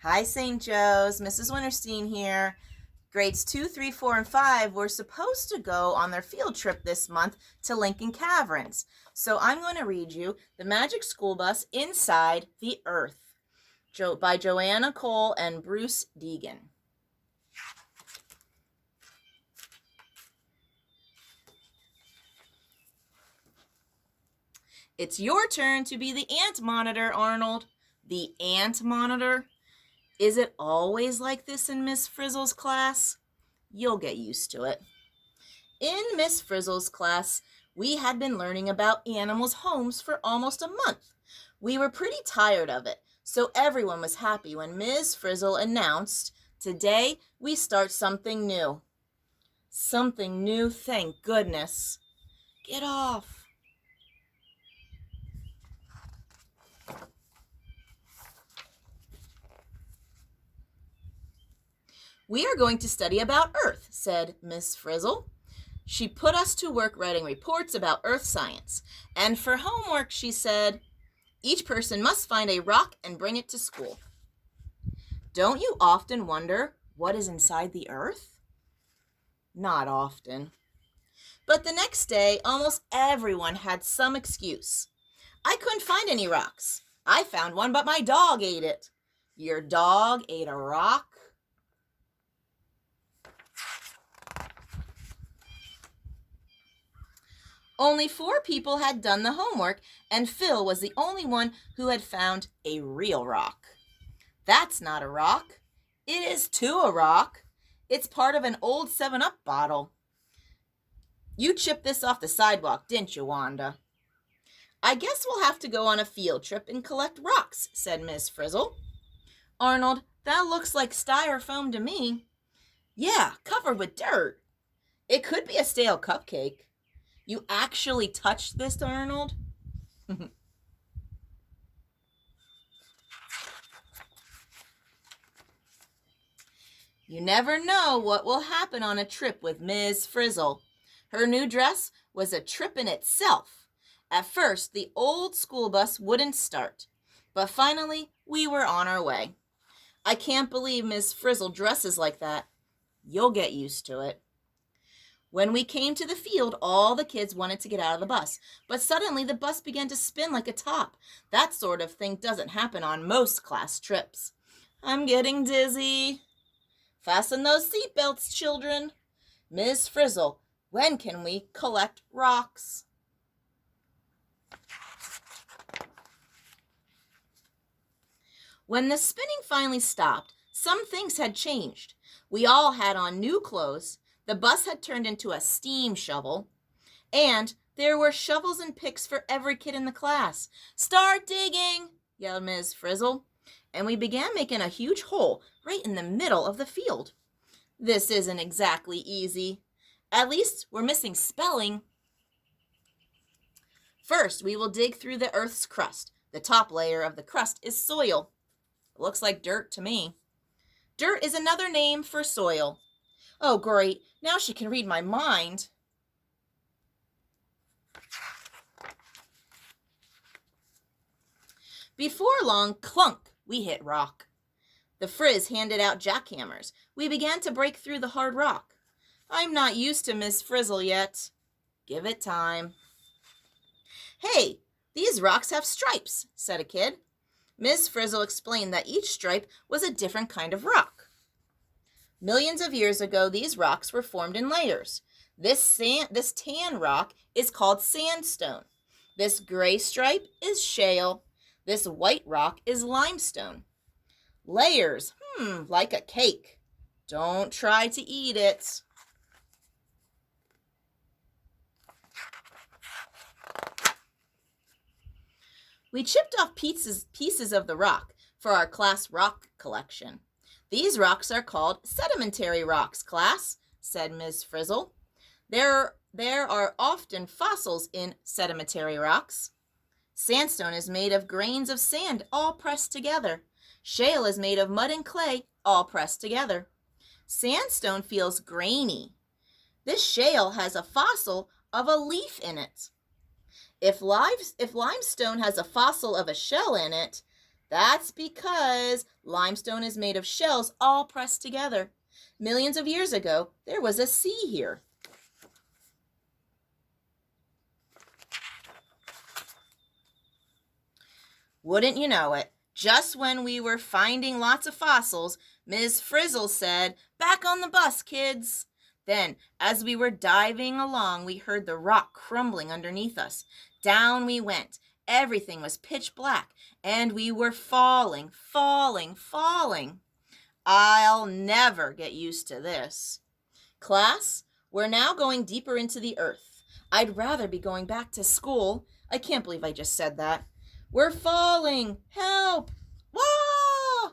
Hi, St. Joe's. Mrs. Winterstein here. Grades 2, 3, 4, and 5 were supposed to go on their field trip this month to Lincoln Caverns. So I'm going to read you The Magic School Bus Inside the Earth by Joanna Cole and Bruce Deegan. It's your turn to be the ant monitor, Arnold. The ant monitor? Is it always like this in Miss Frizzle's class? You'll get used to it. In Miss Frizzle's class, we had been learning about animals' homes for almost a month. We were pretty tired of it, so everyone was happy when Miss Frizzle announced, "Today we start something new." Something new, thank goodness. Get off. "We are going to study about Earth," said Miss Frizzle. She put us to work writing reports about Earth science. And for homework, she said, "Each person must find a rock and bring it to school." Don't you often wonder what is inside the Earth? Not often. But the next day, almost everyone had some excuse. "I couldn't find any rocks. I found one, but my dog ate it." Your dog ate a rock? Only 4 people had done the homework, and Phil was the only one who had found a real rock. "That's not a rock." "It is too a rock. It's part of an old 7-Up bottle." "You chipped this off the sidewalk, didn't you, Wanda?" "I guess we'll have to go on a field trip and collect rocks," said Miss Frizzle. "Arnold, that looks like styrofoam to me." "Yeah, covered with dirt." "It could be a stale cupcake." "You actually touched this, Arnold?" You never know what will happen on a trip with Miss Frizzle. Her new dress was a trip in itself. At first, the old school bus wouldn't start, but finally, we were on our way. I can't believe Miss Frizzle dresses like that. You'll get used to it. When we came to the field, all the kids wanted to get out of the bus, but suddenly the bus began to spin like a top. That sort of thing doesn't happen on most class trips. I'm getting dizzy. Fasten those seatbelts, children. Miss Frizzle, when can we collect rocks? When the spinning finally stopped, some things had changed. We all had on new clothes. The bus had turned into a steam shovel, and there were shovels and picks for every kid in the class. "Start digging," yelled Miss Frizzle, and we began making a huge hole right in the middle of the field. This isn't exactly easy. At least we're missing spelling. First, we will dig through the Earth's crust. The top layer of the crust is soil. It looks like dirt to me. Dirt is another name for soil. Oh, great. Now she can read my mind. Before long, clunk, we hit rock. The Frizz handed out jackhammers. We began to break through the hard rock. I'm not used to Miss Frizzle yet. Give it time. "Hey, these rocks have stripes," said a kid. Miss Frizzle explained that each stripe was a different kind of rock. Millions of years ago, these rocks were formed in layers. This tan rock is called sandstone. This gray stripe is shale. This white rock is limestone. Layers, like a cake. Don't try to eat it. We chipped off pieces of the rock for our class rock collection. "These rocks are called sedimentary rocks, class," said Miss Frizzle. There are often fossils in sedimentary rocks. Sandstone is made of grains of sand all pressed together. Shale is made of mud and clay all pressed together. Sandstone feels grainy. This shale has a fossil of a leaf in it. If limestone has a fossil of a shell in it, That's because limestone is made of shells all pressed together. Millions of years ago, there was a sea here. Wouldn't you know it, just when we were finding lots of fossils, Ms. Frizzle said, "Back on the bus, kids." Then, as we were diving along, we heard the rock crumbling underneath us. Down we went. Everything was pitch black, and we were falling, falling, falling. I'll never get used to this. Class, we're now going deeper into the earth. I'd rather be going back to school. I can't believe I just said that. We're falling. Help! Wah!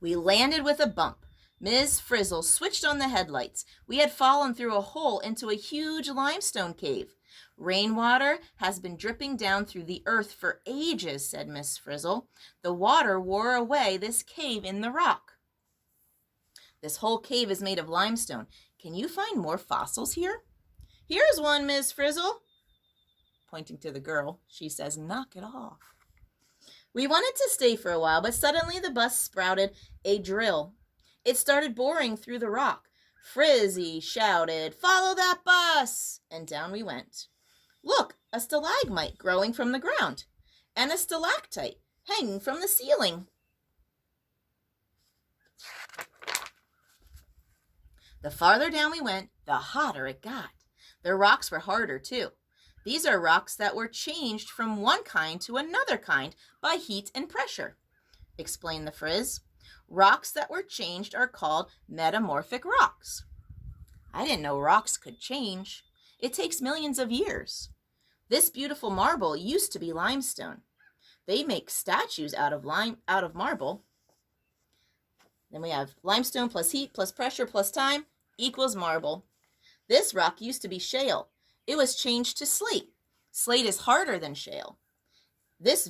We landed with a bump. Ms. Frizzle switched on the headlights. We had fallen through a hole into a huge limestone cave. Rainwater has been dripping down through the earth for ages, said Miss Frizzle. The water wore away this cave in the rock. This whole cave is made of limestone. Can you find more fossils here? Here's one, Miss Frizzle. Pointing to the girl, she says, "Knock it off." We wanted to stay for a while, but suddenly the bus sprouted a drill. It started boring through the rock. Frizzy shouted, "Follow that bus!" And down we went. Look, a stalagmite growing from the ground, and a stalactite hanging from the ceiling. The farther down we went, the hotter it got. The rocks were harder, too. These are rocks that were changed from one kind to another kind by heat and pressure, explained the Frizz. Rocks that were changed are called metamorphic rocks. I didn't know rocks could change. It takes millions of years. This beautiful marble used to be limestone. They make statues out of marble. Then we have limestone plus heat plus pressure plus time equals marble. This rock used to be shale. It was changed to slate. Slate is harder than shale. This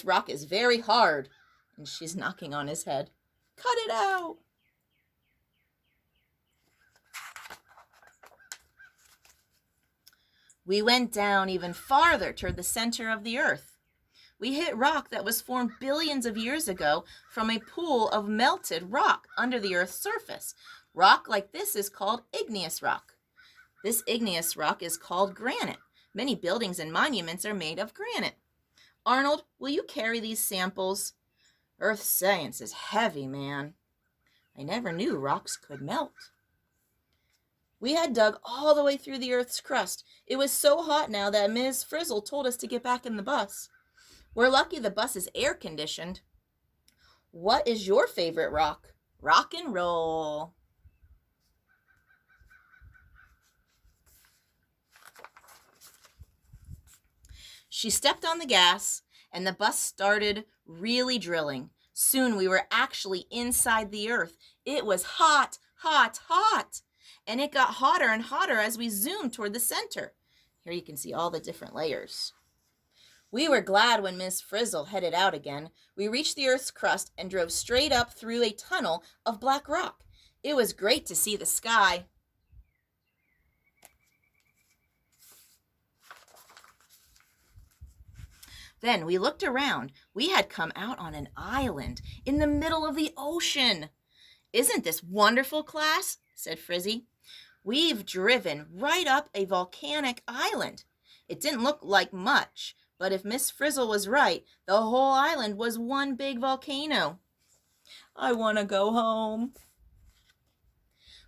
rock is very hard. And she's knocking on his head. Cut it out. We went down even farther toward the center of the earth. We hit rock that was formed billions of years ago from a pool of melted rock under the earth's surface. Rock like this is called igneous rock. This igneous rock is called granite. Many buildings and monuments are made of granite. Arnold, will you carry these samples? Earth science is heavy, man. I never knew rocks could melt. We had dug all the way through the earth's crust. It was so hot now that Ms. Frizzle told us to get back in the bus. We're lucky the bus is air conditioned. What is your favorite rock? Rock and roll. She stepped on the gas, and the bus started really drilling. Soon we were actually inside the earth. It was hot, hot, hot. And it got hotter and hotter as we zoomed toward the center. Here you can see all the different layers. We were glad when Miss Frizzle headed out again. We reached the earth's crust and drove straight up through a tunnel of black rock. It was great to see the sky. Then we looked around. We had come out on an island in the middle of the ocean. Isn't this wonderful, class? Said Frizzy. We've driven right up a volcanic island. It didn't look like much, but if Miss Frizzle was right, the whole island was one big volcano. I want to go home.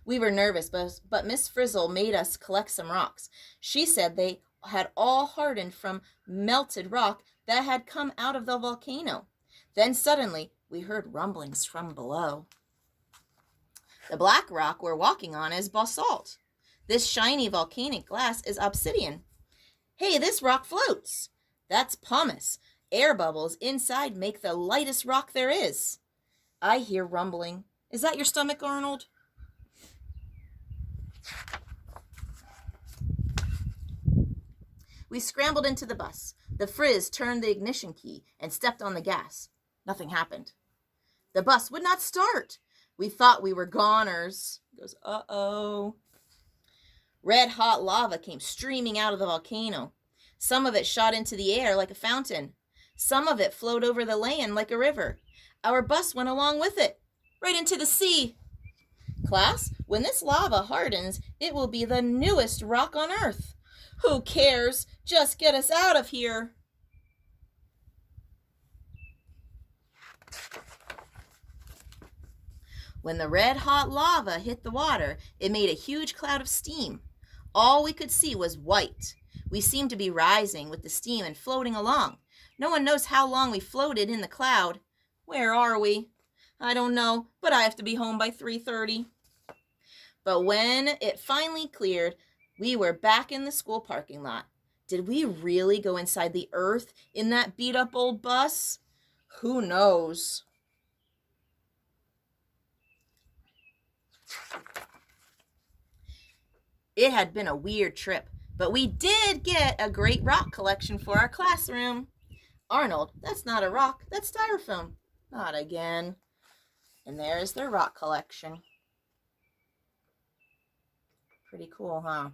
We were nervous, but Miss Frizzle made us collect some rocks. She said they had all hardened from melted rock that had come out of the volcano. Then suddenly we heard rumblings from below. The black rock we're walking on is basalt. This shiny volcanic glass is obsidian. Hey, this rock floats. That's pumice. Air bubbles inside make the lightest rock there is. I hear rumbling. Is that your stomach, Arnold? We scrambled into the bus. The Frizz turned the ignition key and stepped on the gas. Nothing happened. The bus would not start. We thought we were goners. He goes, uh-oh. Red hot lava came streaming out of the volcano. Some of it shot into the air like a fountain. Some of it flowed over the land like a river. Our bus went along with it, right into the sea. Class, when this lava hardens, it will be the newest rock on Earth. Who cares? Just get us out of here. When the red-hot lava hit the water, it made a huge cloud of steam. All we could see was white. We seemed to be rising with the steam and floating along. No one knows how long we floated in the cloud. Where are we? I don't know, but I have to be home by 3:30. But when it finally cleared, we were back in the school parking lot. Did we really go inside the earth in that beat-up old bus? Who knows? It had been a weird trip, but we did get a great rock collection for our classroom. Arnold, that's not a rock, that's styrofoam. Not again. And there's their rock collection. Pretty cool, huh?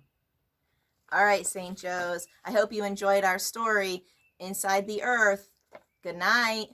All right, St. Joe's. I hope you enjoyed our story, Inside the Earth. Good night.